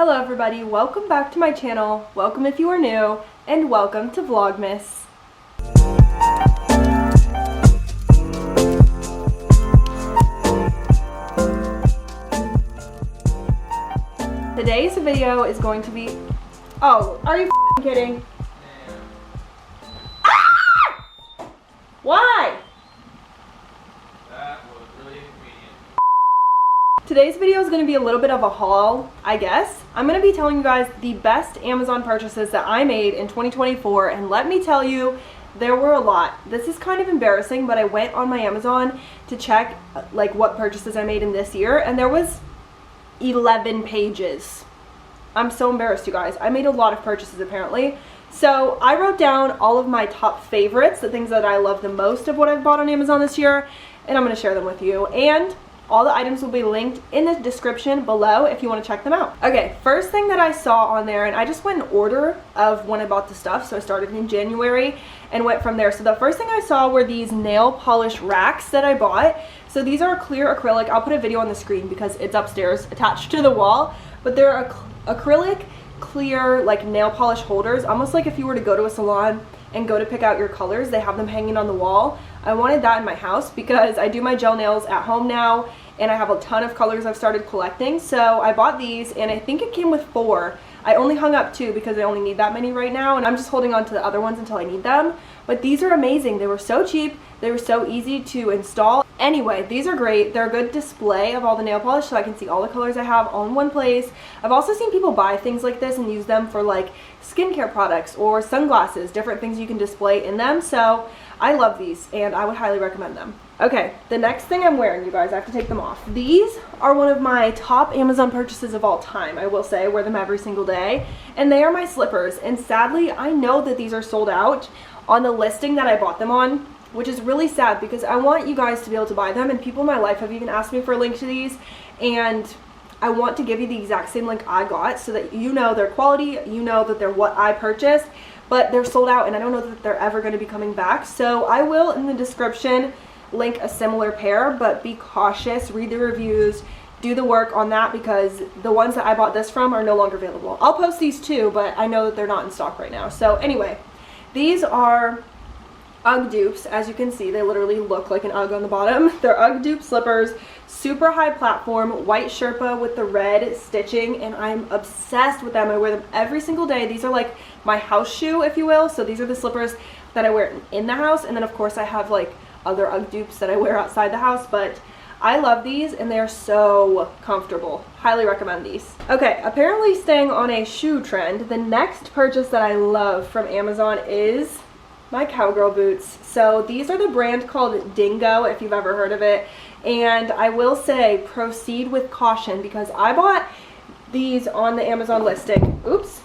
Hello everybody, welcome back to my channel, welcome if you are new, and welcome to Vlogmas. Today's video is going to be, oh, are you kidding? Ah! Why? Today's video is going to be a little bit of a haul, I guess. I'm going to be telling you guys the best Amazon purchases that I made in 2024, and let me tell you, there were a lot. This is kind of embarrassing, but I went on my Amazon to check like what purchases I made in this year, and there was 11 pages. I'm so embarrassed, you guys. I made a lot of purchases apparently. So I wrote down all of my top favorites, the things that I love the most of what I've bought on Amazon this year, and I'm going to share them with you. And all the items will be linked in the description below if you want to check them out. Okay, first thing that I saw on there, and I just went in order of when I bought the stuff, so I started in January and went from there. So the first thing I saw were these nail polish racks that I bought. So these are clear acrylic. I'll put a video on the screen because it's upstairs attached to the wall, but they're acrylic clear like nail polish holders, almost like if you were to go to a salon and go to pick out your colors, they have them hanging on the wall. I wanted that in my house because I do my gel nails at home now and I have a ton of colors I've started collecting. So I bought these and I think it came with 4. I only hung up 2 because I only need that many right now, and I'm just holding on to the other ones until I need them. But these are amazing. They were so cheap. They were so easy to install. Anyway, these are great. They're a good display of all the nail polish so I can see all the colors I have all in one place. I've also seen people buy things like this and use them for like skincare products or sunglasses, different things you can display in them. So I love these and I would highly recommend them. Okay, the next thing I'm wearing, you guys, I have to take them off. These are one of my top Amazon purchases of all time, I will say. I wear them every single day. And they are my slippers. And sadly, I know that these are sold out on the listing that I bought them on, which is really sad because I want you guys to be able to buy them, and people in my life have even asked me for a link to these, and I want to give you the exact same link I got so that you know their quality, you know that they're what I purchased, but they're sold out and I don't know that they're ever going to be coming back. So I will in the description link a similar pair, but be cautious, read the reviews, do the work on that because the ones that I bought this from are no longer available. I'll post these too, but I know that they're not in stock right now. So anyway, these are UGG dupes. As you can see, they literally look like an UGG on the bottom. They're UGG dupe slippers, super high platform, white Sherpa with the red stitching, and I'm obsessed with them. I wear them every single day. These are like my house shoe, if you will. So these are the slippers that I wear in the house, and then of course I have like other UGG dupes that I wear outside the house, but I love these and they are so comfortable. Highly recommend these. Okay, apparently staying on a shoe trend, the next purchase that I love from Amazon is my cowgirl boots. So these are the brand called Dingo, if you've ever heard of it. And I will say proceed with caution because I bought these on the Amazon listing. Oops.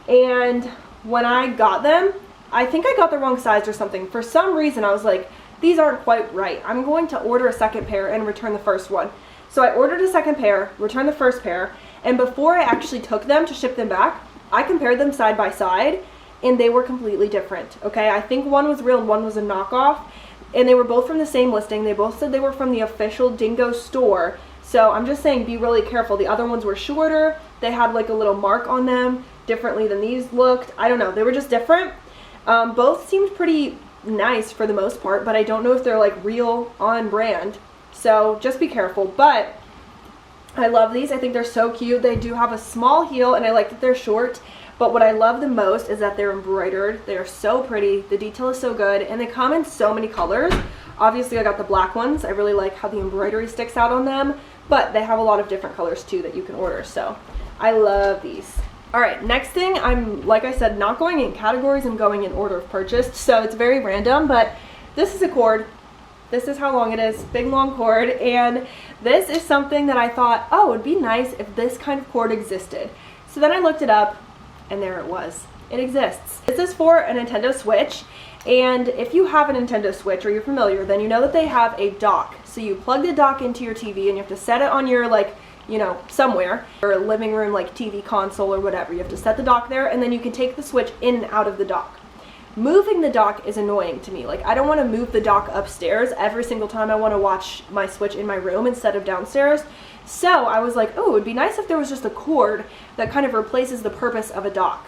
And when I got them, I think I got the wrong size or something. For some reason, I was like, these aren't quite right. I'm going to order a second pair and return the first one. So I ordered a second pair, returned the first pair, and before I actually took them to ship them back, I compared them side by side, and they were completely different, okay? I think one was real and one was a knockoff, and they were both from the same listing. They both said they were from the official Dingo store, so I'm just saying be really careful. The other ones were shorter. They had like a little mark on them, differently than these looked. I don't know, they were just different. Both seemed pretty nice for the most part, but I don't know if they're like real on brand, so just be careful. But I love these. I think they're so cute. They do have a small heel and I like that they're short, but what I love the most is that they're embroidered. They are so pretty, the detail is so good, and they come in so many colors. Obviously I got the black ones. I really like how the embroidery sticks out on them, but they have a lot of different colors too that you can order, so I love these. Alright, next thing, I'm, like I said, not going in categories, I'm going in order of purchase, so it's very random, but this is a cord. This is how long it is, big long cord, and this is something that I thought, oh, it would be nice if this kind of cord existed. So then I looked it up, and there it was. It exists. This is for a Nintendo Switch, and if you have a Nintendo Switch or you're familiar, then you know that they have a dock. So you plug the dock into your TV, and you have to set it on your, like, you know, somewhere, or a living room like TV console or whatever. You have to set the dock there, and then you can take the Switch in and out of the dock. Moving the dock is annoying to me. Like, I don't want to move the dock upstairs every single time I want to watch my Switch in my room instead of downstairs. So I was like, oh, it would be nice if there was just a cord that kind of replaces the purpose of a dock.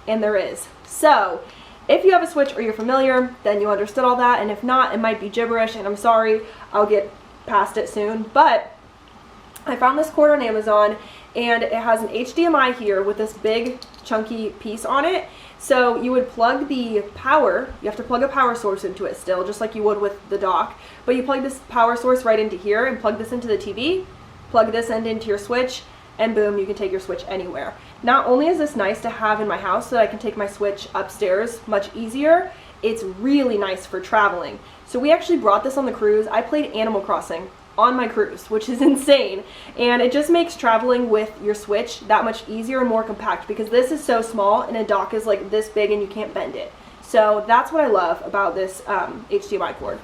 And there is. So if you have a Switch or you're familiar, then you understood all that. And if not, it might be gibberish, and I'm sorry, I'll get past it soon. But I found this cord on Amazon, and it has an HDMI here with this big chunky piece on it. So you would plug the power, you have to plug a power source into it still, just like you would with the dock. But you plug this power source right into here and plug this into the TV, plug this end into your Switch, and boom, you can take your Switch anywhere. Not only is this nice to have in my house so that I can take my Switch upstairs much easier, it's really nice for traveling. So we actually brought this on the cruise. I played Animal Crossing on my cruise, which is insane. And it just makes traveling with your Switch that much easier and more compact, because this is so small and a dock is like this big and you can't bend it. So that's what I love about this HDMI cord.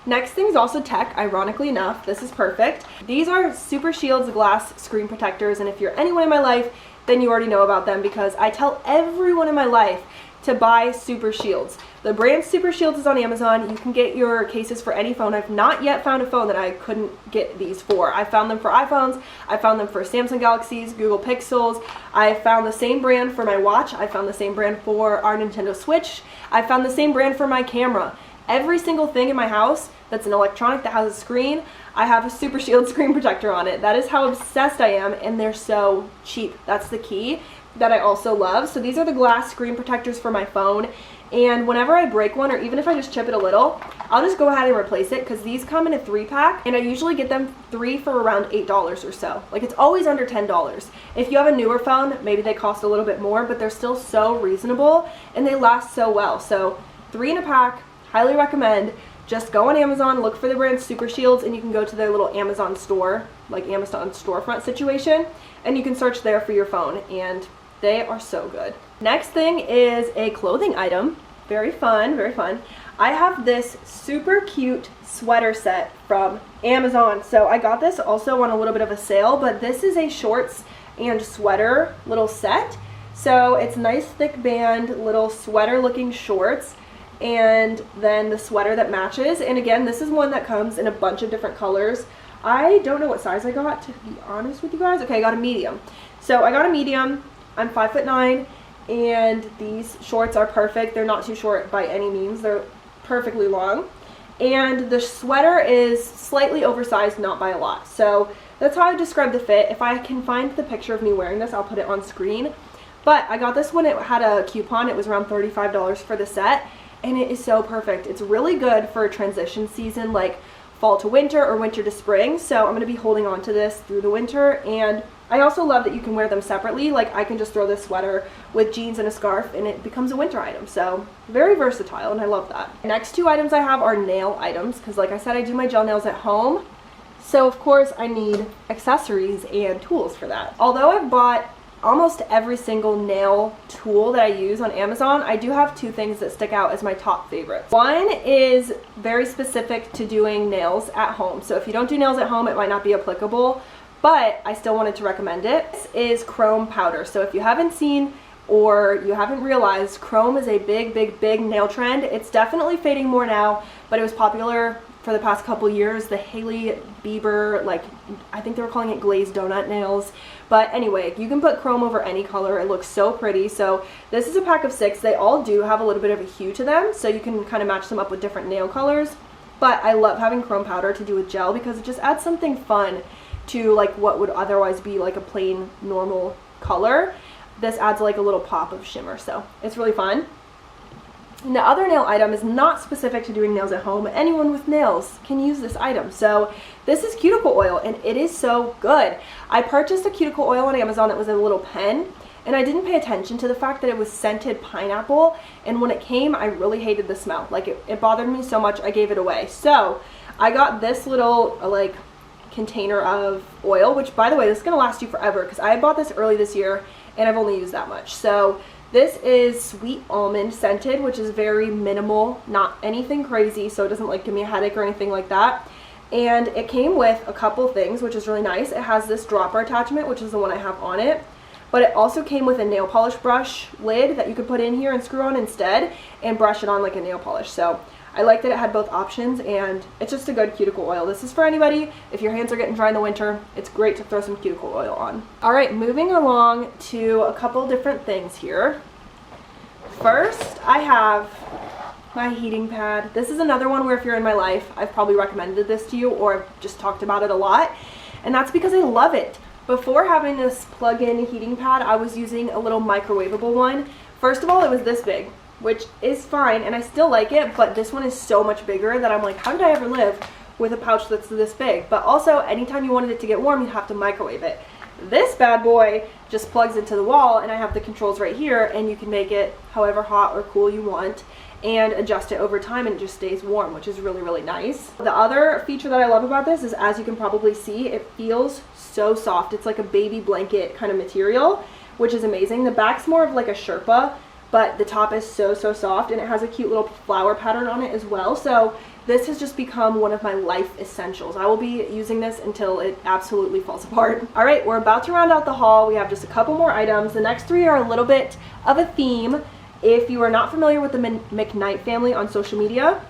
Next thing is also tech, ironically enough. This is perfect. These are Super Shield's glass screen protectors, and if you're anyone in my life, then you already know about them, because I tell everyone in my life to buy Super Shields. The brand Super Shields is on Amazon. You can get your cases for any phone. I've not yet found a phone that I couldn't get these for. I found them for iPhones. I found them for Samsung Galaxies, Google Pixels. I found the same brand for my watch. I found the same brand for our Nintendo Switch. I found the same brand for my camera. Every single thing in my house that's an electronic that has a screen, I have a Super Shield screen protector on it. That is how obsessed I am, and they're so cheap. That's the key that I also love. So these are the glass screen protectors for my phone, and whenever I break one, or even if I just chip it a little, I'll just go ahead and replace it, because these come in a 3-pack, and I usually get them 3 for around $8 or so. Like, it's always under $10. If you have a newer phone, maybe they cost a little bit more, but they're still so reasonable, and they last so well. So 3 in a pack, highly recommend. Just go on Amazon, look for the brand Super Shields, and you can go to their little Amazon store, like Amazon storefront situation, and you can search there for your phone, and they are so good. Next thing is a clothing item. Very fun, very fun. I have this super cute sweater set from Amazon. So I got this also on a little bit of a sale, but this is a shorts and sweater little set. So it's nice thick band, little sweater looking shorts, and then the sweater that matches. And again, this is one that comes in a bunch of different colors. I don't know what size I got, to be honest with you guys. Okay, I got a medium. So I got a medium. I'm 5'9", and these shorts are perfect. They're not too short by any means. They're perfectly long. And the sweater is slightly oversized, not by a lot. So that's how I describe the fit. If I can find the picture of me wearing this, I'll put it on screen. But I got this when it had a coupon. It was around $35 for the set. And it is so perfect. It's really good for a transition season, like fall to winter or winter to spring. So I'm going to be holding on to this through the winter. And I also love that you can wear them separately. Like, I can just throw this sweater with jeans and a scarf and it becomes a winter item. So very versatile, and I love that. Next 2 items I have are nail items, because like I said, I do my gel nails at home. So of course I need accessories and tools for that. Although I've bought almost every single nail tool that I use on Amazon, I do have 2 things that stick out as my top favorites. One is very specific to doing nails at home. So if you don't do nails at home, it might not be applicable, but I still wanted to recommend it. This is chrome powder. So if you haven't seen or you haven't realized, chrome is a big nail trend. It's definitely fading more now, but it was popular for the past couple years. The Hailey Bieber, like, I think they were calling it glazed donut nails. But anyway, you can put chrome over any color. It looks so pretty. So this is a pack of 6. They all do have a little bit of a hue to them, so you can kind of match them up with different nail colors. But I love having chrome powder to do with gel, because it just adds something fun to like what would otherwise be like a plain normal color. This adds like a little pop of shimmer, so it's really fun. And the other nail item is not specific to doing nails at home. Anyone with nails can use this item. So this is cuticle oil, and it is so good. I purchased a cuticle oil on Amazon that was a little pen, and I didn't pay attention to the fact that it was scented pineapple, and when it came, I really hated the smell. Like, it bothered me so much, I gave it away. So I got this little like container of oil, which by the way, this is gonna last you forever, because I bought this early this year and I've only used that much. So this is sweet almond scented, which is very minimal, not anything crazy, so it doesn't like give me a headache or anything like that. And it came with a couple things, which is really nice. It has this dropper attachment, which is the one I have on it, but it also came with a nail polish brush lid that you could put in here and screw on instead and brush it on like a nail polish. So I liked that it had both options, and it's just a good cuticle oil. This is for anybody. If your hands are getting dry in the winter, it's great to throw some cuticle oil on. All right, moving along to a couple different things here. First, I have my heating pad. This is another one where if you're in my life, I've probably recommended this to you, or I've just talked about it a lot, and that's because I love it. Before having this plug-in heating pad, I was using a little microwavable one. First of all, it was this big, which is fine, and I still like it, but this one is so much bigger that I'm like, how did I ever live with a pouch that's this big? But also, anytime you wanted it to get warm, you have to microwave it. This bad boy just plugs into the wall, and I have the controls right here, and you can make it however hot or cool you want and adjust it over time, and it just stays warm, which is really, really nice. The other feature that I love about this is, as you can probably see, it feels so soft. It's like a baby blanket kind of material, which is amazing. The back's more of like a Sherpa, but the top is so soft, and it has a cute little flower pattern on it as well. So this has just become one of my life essentials. I will be using this until it absolutely falls apart. All right, we're about to round out the haul. We have just a couple more items. The next three are a little bit of a theme. If you are not familiar with the McKnight family on social media,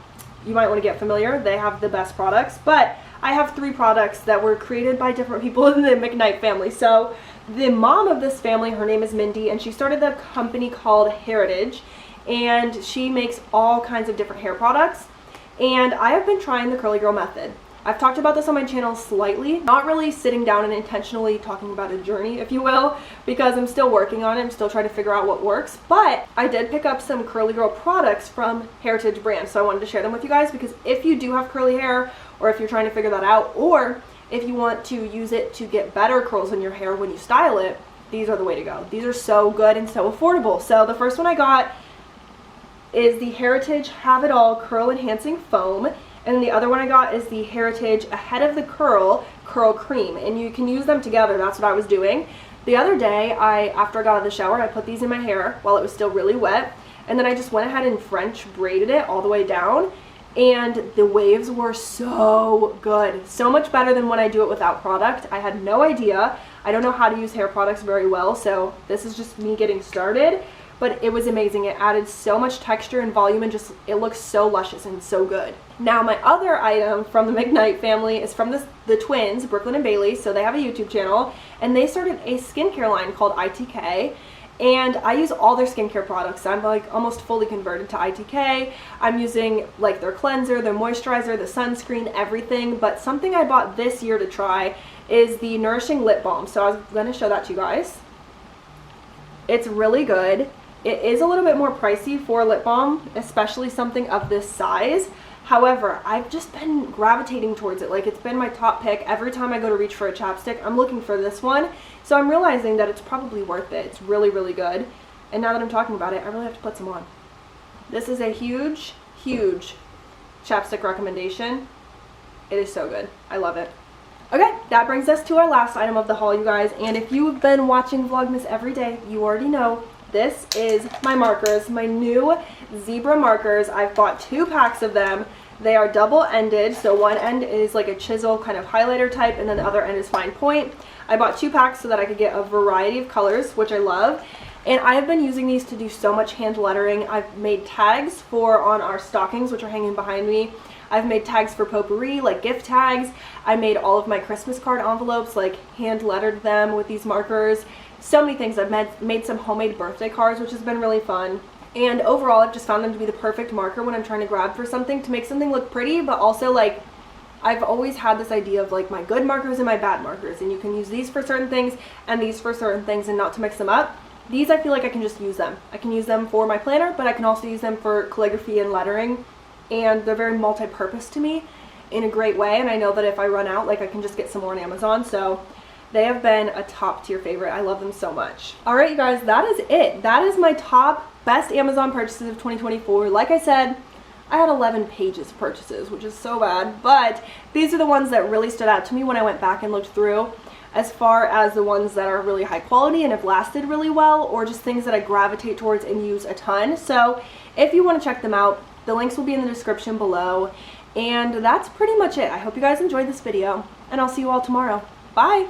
you might want to get familiar. They have the best products, but I have 3 products that were created by different people in the McKnight family. So the mom of this family, her name is Mindy, and she started a company called Heritage, and she makes all kinds of different hair products. And I have been trying the curly girl method. I've talked about this on my channel slightly, not really sitting down and intentionally talking about a journey, if you will, because I'm still working on it. I'm still trying to figure out what works, but I did pick up some curly girl products from Heritage brand, so I wanted to share them with you guys, because if you do have curly hair, or if you're trying to figure that out, or if you want to use it to get better curls in your hair when you style it, these are the way to go. These are so good and so affordable. So the first one I got is the Heritage Have It All Curl Enhancing Foam, and the other one I got is the Heritage Ahead of the Curl Cream, and you can use them together. That's what I was doing. The other day, after I got out of the shower, I put these in my hair while it was still really wet, and then I just went ahead and French braided it all the way down, and the waves were so good. So much better than when I do it without product. I had no idea. I don't know how to use hair products very well, so this is just me getting started. But it was amazing. It added so much texture and volume, and just, it looks so luscious and so good. Now, my other item from the McKnight family is from the twins, Brooklyn and Bailey. So they have a YouTube channel, and they started a skincare line called ITK. And I use all their skincare products. I'm like almost fully converted to ITK. I'm using like their cleanser, their moisturizer, the sunscreen, everything. But something I bought this year to try is the Nourishing Lip Balm. So I was gonna show that to you guys. It's really good. It is a little bit more pricey for a lip balm, especially something of this size. However, I've just been gravitating towards it. Like, it's been my top pick. Every time I go to reach for a chapstick, I'm looking for this one. So I'm realizing that it's probably worth it. It's really, really good. And now that I'm talking about it, I really have to put some on. This is a huge, huge chapstick recommendation. It is so good. I love it. Okay, that brings us to our last item of the haul, you guys. And if you've been watching Vlogmas every day, you already know this is my markers, my new zebra markers. I've bought 2 packs of them. They are double-ended, so one end is like a chisel kind of highlighter type, and then the other end is fine point. I bought 2 packs so that I could get a variety of colors, which I love. And I have been using these to do so much hand lettering. I've made tags on our stockings, which are hanging behind me. I've made tags for potpourri, like gift tags. I made all of my Christmas card envelopes, like hand lettered them with these markers. So many things. I've made some homemade birthday cards, which has been really fun. And overall, I've just found them to be the perfect marker when I'm trying to grab for something, to make something look pretty, but also like, I've always had this idea of like my good markers and my bad markers, and you can use these for certain things and these for certain things, and not to mix them up. These, I feel like I can just use them. I can use them for my planner, but I can also use them for calligraphy and lettering, and they're very multi-purpose to me in a great way. And I know that if I run out, like, I can just get some more on Amazon. So they have been a top tier favorite. I love them so much. All right, you guys, that is it. That is my top best Amazon purchases of 2024. Like I said, I had 11 pages of purchases, which is so bad, but these are the ones that really stood out to me when I went back and looked through, as far as the ones that are really high quality and have lasted really well, or just things that I gravitate towards and use a ton. So if you want to check them out, the links will be in the description below. And that's pretty much it. I hope you guys enjoyed this video, and I'll see you all tomorrow. Bye!